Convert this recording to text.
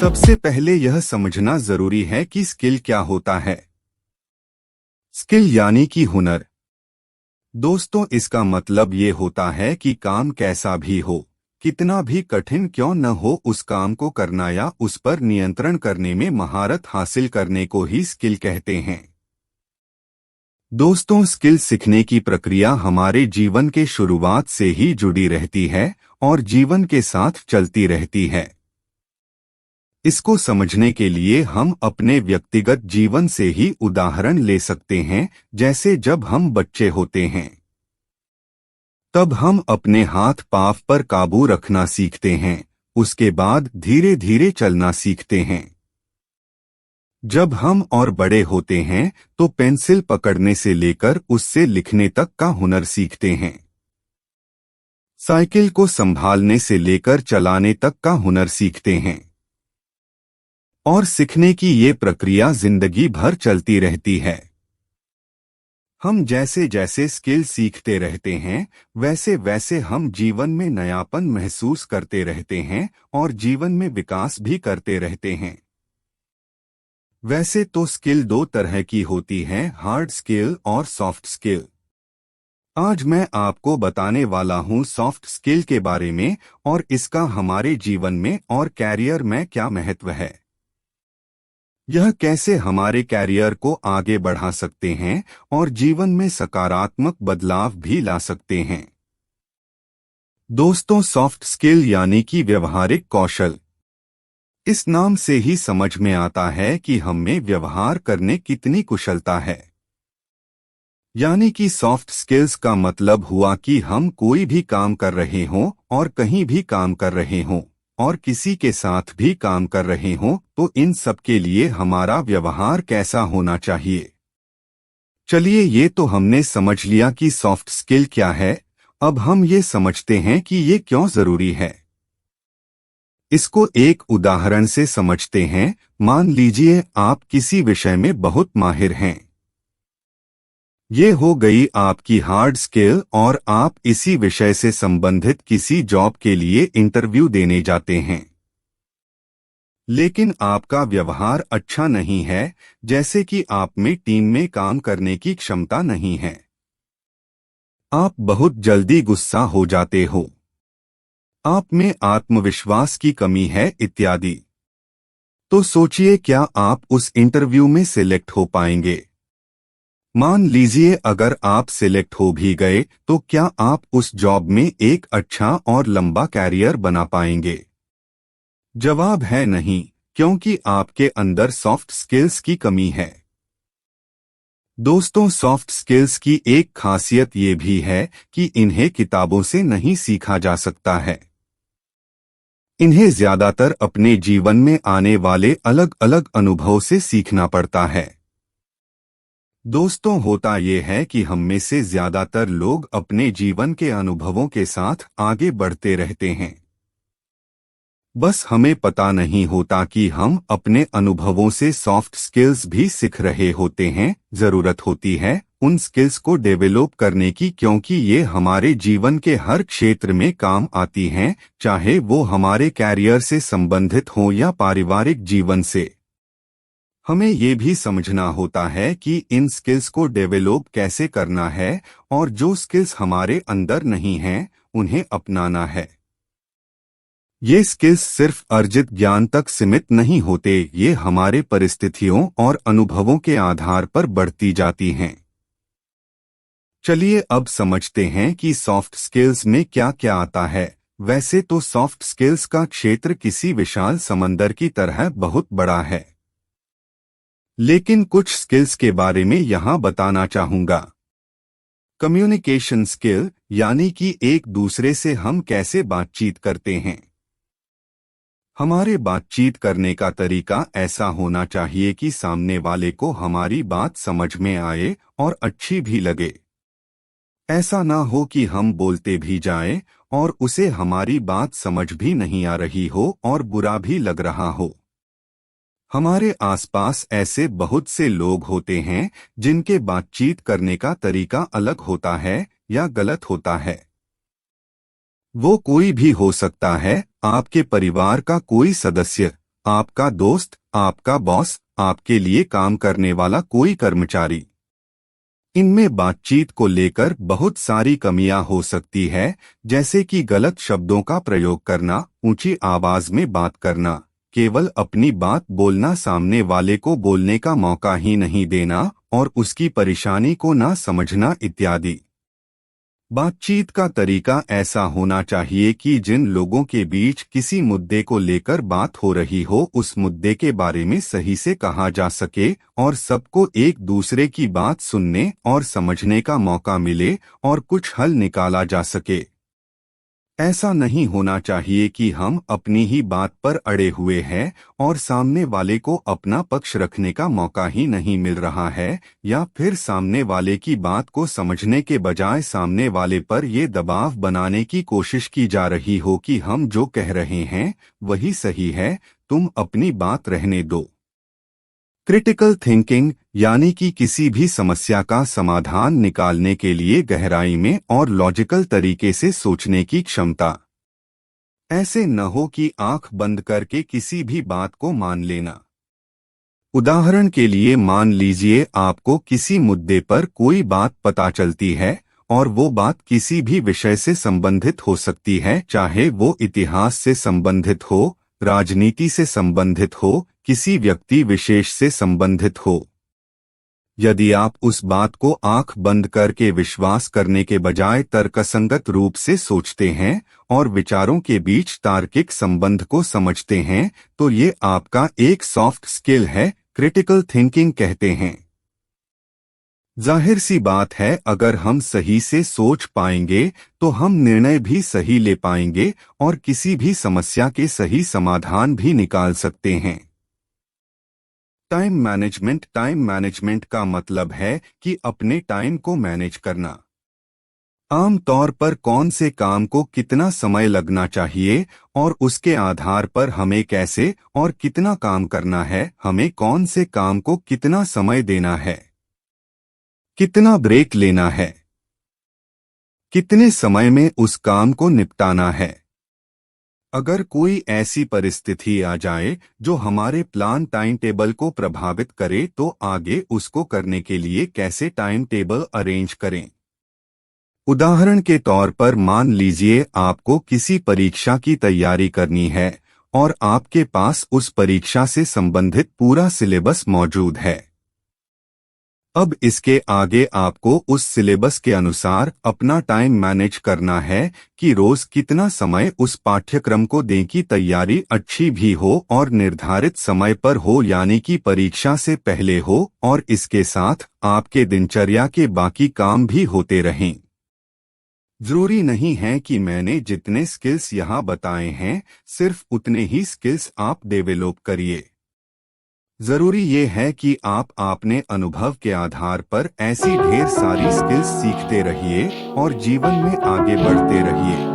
सबसे पहले यह समझना जरूरी है कि स्किल क्या होता है। स्किल यानी कि हुनर। दोस्तों, इसका मतलब ये होता है कि काम कैसा भी हो, कितना भी कठिन क्यों न हो, उस काम को करना या उस पर नियंत्रण करने में महारत हासिल करने को ही स्किल कहते हैं। दोस्तों, स्किल सीखने की प्रक्रिया हमारे जीवन के शुरुआत से ही जुड़ी रहती है और जीवन के साथ चलती रहती है। इसको समझने के लिए हम अपने व्यक्तिगत जीवन से ही उदाहरण ले सकते हैं। जैसे जब हम बच्चे होते हैं तब हम अपने हाथ पांव पर काबू रखना सीखते हैं, उसके बाद धीरे धीरे चलना सीखते हैं। जब हम और बड़े होते हैं तो पेंसिल पकड़ने से लेकर उससे लिखने तक का हुनर सीखते हैं। साइकिल को संभालने से लेकर चलाने तक का हुनर सीखते हैं। और सीखने की ये प्रक्रिया जिंदगी भर चलती रहती है। हम जैसे जैसे स्किल सीखते रहते हैं वैसे वैसे हम जीवन में नयापन महसूस करते रहते हैं और जीवन में विकास भी करते रहते हैं। वैसे तो स्किल दो तरह की होती हैं, हार्ड स्किल और सॉफ्ट स्किल। आज मैं आपको बताने वाला हूं सॉफ्ट स्किल के बारे में और इसका हमारे जीवन में और कैरियर में क्या महत्व है। यह कैसे हमारे कैरियर को आगे बढ़ा सकते हैं और जीवन में सकारात्मक बदलाव भी ला सकते हैं। दोस्तों, सॉफ्ट स्किल यानी कि व्यवहारिक कौशल। इस नाम से ही समझ में आता है कि हम में व्यवहार करने कितनी कुशलता है। यानी कि सॉफ्ट स्किल्स का मतलब हुआ कि हम कोई भी काम कर रहे हों और कहीं भी काम कर रहे हों और किसी के साथ भी काम कर रहे हों तो इन सब के लिए हमारा व्यवहार कैसा होना चाहिए। चलिए, ये तो हमने समझ लिया कि सॉफ्ट स्किल क्या है। अब हम ये समझते हैं कि ये क्यों जरूरी है। इसको एक उदाहरण से समझते हैं। मान लीजिए आप किसी विषय में बहुत माहिर हैं। ये हो गई आपकी हार्ड स्किल और आप इसी विषय से संबंधित किसी जॉब के लिए इंटरव्यू देने जाते हैं। लेकिन आपका व्यवहार अच्छा नहीं है, जैसे कि आप में टीम में काम करने की क्षमता नहीं है। आप बहुत जल्दी गुस्सा हो जाते हो, आप में आत्मविश्वास की कमी है इत्यादि। तो सोचिए, क्या आप उस इंटरव्यू में सिलेक्ट हो पाएंगे? मान लीजिए अगर आप सिलेक्ट हो भी गए तो क्या आप उस जॉब में एक अच्छा और लंबा कैरियर बना पाएंगे? जवाब है नहीं, क्योंकि आपके अंदर सॉफ्ट स्किल्स की कमी है। दोस्तों, सॉफ्ट स्किल्स की एक खासियत ये भी है कि इन्हें किताबों से नहीं सीखा जा सकता है। इन्हें ज्यादातर अपने जीवन में आने वाले अलग अलग अनुभव से सीखना पड़ता है। दोस्तों, होता ये है कि हम में से ज्यादातर लोग अपने जीवन के अनुभवों के साथ आगे बढ़ते रहते हैं। बस हमें पता नहीं होता कि हम अपने अनुभवों से सॉफ्ट स्किल्स भी सीख रहे होते हैं। जरूरत होती है उन स्किल्स को डेवलप करने की, क्योंकि ये हमारे जीवन के हर क्षेत्र में काम आती हैं, चाहे वो हमारे कैरियर से संबंधित हो या पारिवारिक जीवन से। हमें ये भी समझना होता है कि इन स्किल्स को डेवलप कैसे करना है और जो स्किल्स हमारे अंदर नहीं हैं, उन्हें अपनाना है। ये स्किल्स सिर्फ अर्जित ज्ञान तक सीमित नहीं होते, ये हमारे परिस्थितियों और अनुभवों के आधार पर बढ़ती जाती हैं। चलिए अब समझते हैं कि सॉफ्ट स्किल्स में क्या क्या आता है। वैसे तो सॉफ्ट स्किल्स का क्षेत्र किसी विशाल समंदर की तरह बहुत बड़ा है, लेकिन कुछ स्किल्स के बारे में यहाँ बताना चाहूँगा। कम्युनिकेशन स्किल, यानी कि एक दूसरे से हम कैसे बातचीत करते हैं। हमारे बातचीत करने का तरीका ऐसा होना चाहिए कि सामने वाले को हमारी बात समझ में आए और अच्छी भी लगे। ऐसा ना हो कि हम बोलते भी जाएं और उसे हमारी बात समझ भी नहीं आ रही हो और बुरा भी लग रहा हो। हमारे आसपास ऐसे बहुत से लोग होते हैं जिनके बातचीत करने का तरीका अलग होता है या गलत होता है। वो कोई भी हो सकता है, आपके परिवार का कोई सदस्य, आपका दोस्त, आपका बॉस, आपके लिए काम करने वाला कोई कर्मचारी। इनमें बातचीत को लेकर बहुत सारी कमियां हो सकती है, जैसे कि गलत शब्दों का प्रयोग करना, ऊंची आवाज में बात करना, केवल अपनी बात बोलना, सामने वाले को बोलने का मौका ही नहीं देना और उसकी परेशानी को ना समझना इत्यादि। बातचीत का तरीका ऐसा होना चाहिए कि जिन लोगों के बीच किसी मुद्दे को लेकर बात हो रही हो उस मुद्दे के बारे में सही से कहा जा सके और सबको एक दूसरे की बात सुनने और समझने का मौका मिले और कुछ हल निकाला जा सके। ऐसा नहीं होना चाहिए कि हम अपनी ही बात पर अड़े हुए हैं और सामने वाले को अपना पक्ष रखने का मौका ही नहीं मिल रहा है, या फिर सामने वाले की बात को समझने के बजाय सामने वाले पर ये दबाव बनाने की कोशिश की जा रही हो कि हम जो कह रहे हैं वही सही है, तुम अपनी बात रहने दो। क्रिटिकल थिंकिंग यानी कि किसी भी समस्या का समाधान निकालने के लिए गहराई में और लॉजिकल तरीके से सोचने की क्षमता। ऐसे न हो कि आंख बंद करके किसी भी बात को मान लेना। उदाहरण के लिए मान लीजिए आपको किसी मुद्दे पर कोई बात पता चलती है और वो बात किसी भी विषय से संबंधित हो सकती है, चाहे वो इतिहास से संबंधित हो, राजनीति से संबंधित हो, किसी व्यक्ति विशेष से संबंधित हो। यदि आप उस बात को आंख बंद करके विश्वास करने के बजाय तर्कसंगत रूप से सोचते हैं और विचारों के बीच तार्किक संबंध को समझते हैं, तो ये आपका एक सॉफ्ट स्किल है, क्रिटिकल थिंकिंग कहते हैं। जाहिर सी बात है, अगर हम सही से सोच पाएंगे तो हम निर्णय भी सही ले पाएंगे और किसी भी समस्या के सही समाधान भी निकाल सकते हैं। टाइम मैनेजमेंट का मतलब है कि अपने टाइम को मैनेज करना। आम तौर पर कौन से काम को कितना समय लगना चाहिए और उसके आधार पर हमें कैसे और कितना काम करना है, हमें कौन से काम को कितना समय देना है, कितना ब्रेक लेना है, कितने समय में उस काम को निपटाना है। अगर कोई ऐसी परिस्थिति आ जाए जो हमारे प्लान टाइम टेबल को प्रभावित करे तो आगे उसको करने के लिए कैसे टाइम टेबल अरेंज करें। उदाहरण के तौर पर मान लीजिए आपको किसी परीक्षा की तैयारी करनी है और आपके पास उस परीक्षा से संबंधित पूरा सिलेबस मौजूद है। अब इसके आगे आपको उस सिलेबस के अनुसार अपना टाइम मैनेज करना है कि रोज कितना समय उस पाठ्यक्रम को दें कि तैयारी अच्छी भी हो और निर्धारित समय पर हो, यानी कि परीक्षा से पहले हो, और इसके साथ आपके दिनचर्या के बाकी काम भी होते रहें। जरूरी नहीं है कि मैंने जितने स्किल्स यहाँ बताए हैं सिर्फ उतने ही स्किल्स आप डेवलप करिए। जरूरी ये है कि आप अपने अनुभव के आधार पर ऐसी ढेर सारी स्किल्स सीखते रहिए और जीवन में आगे बढ़ते रहिए।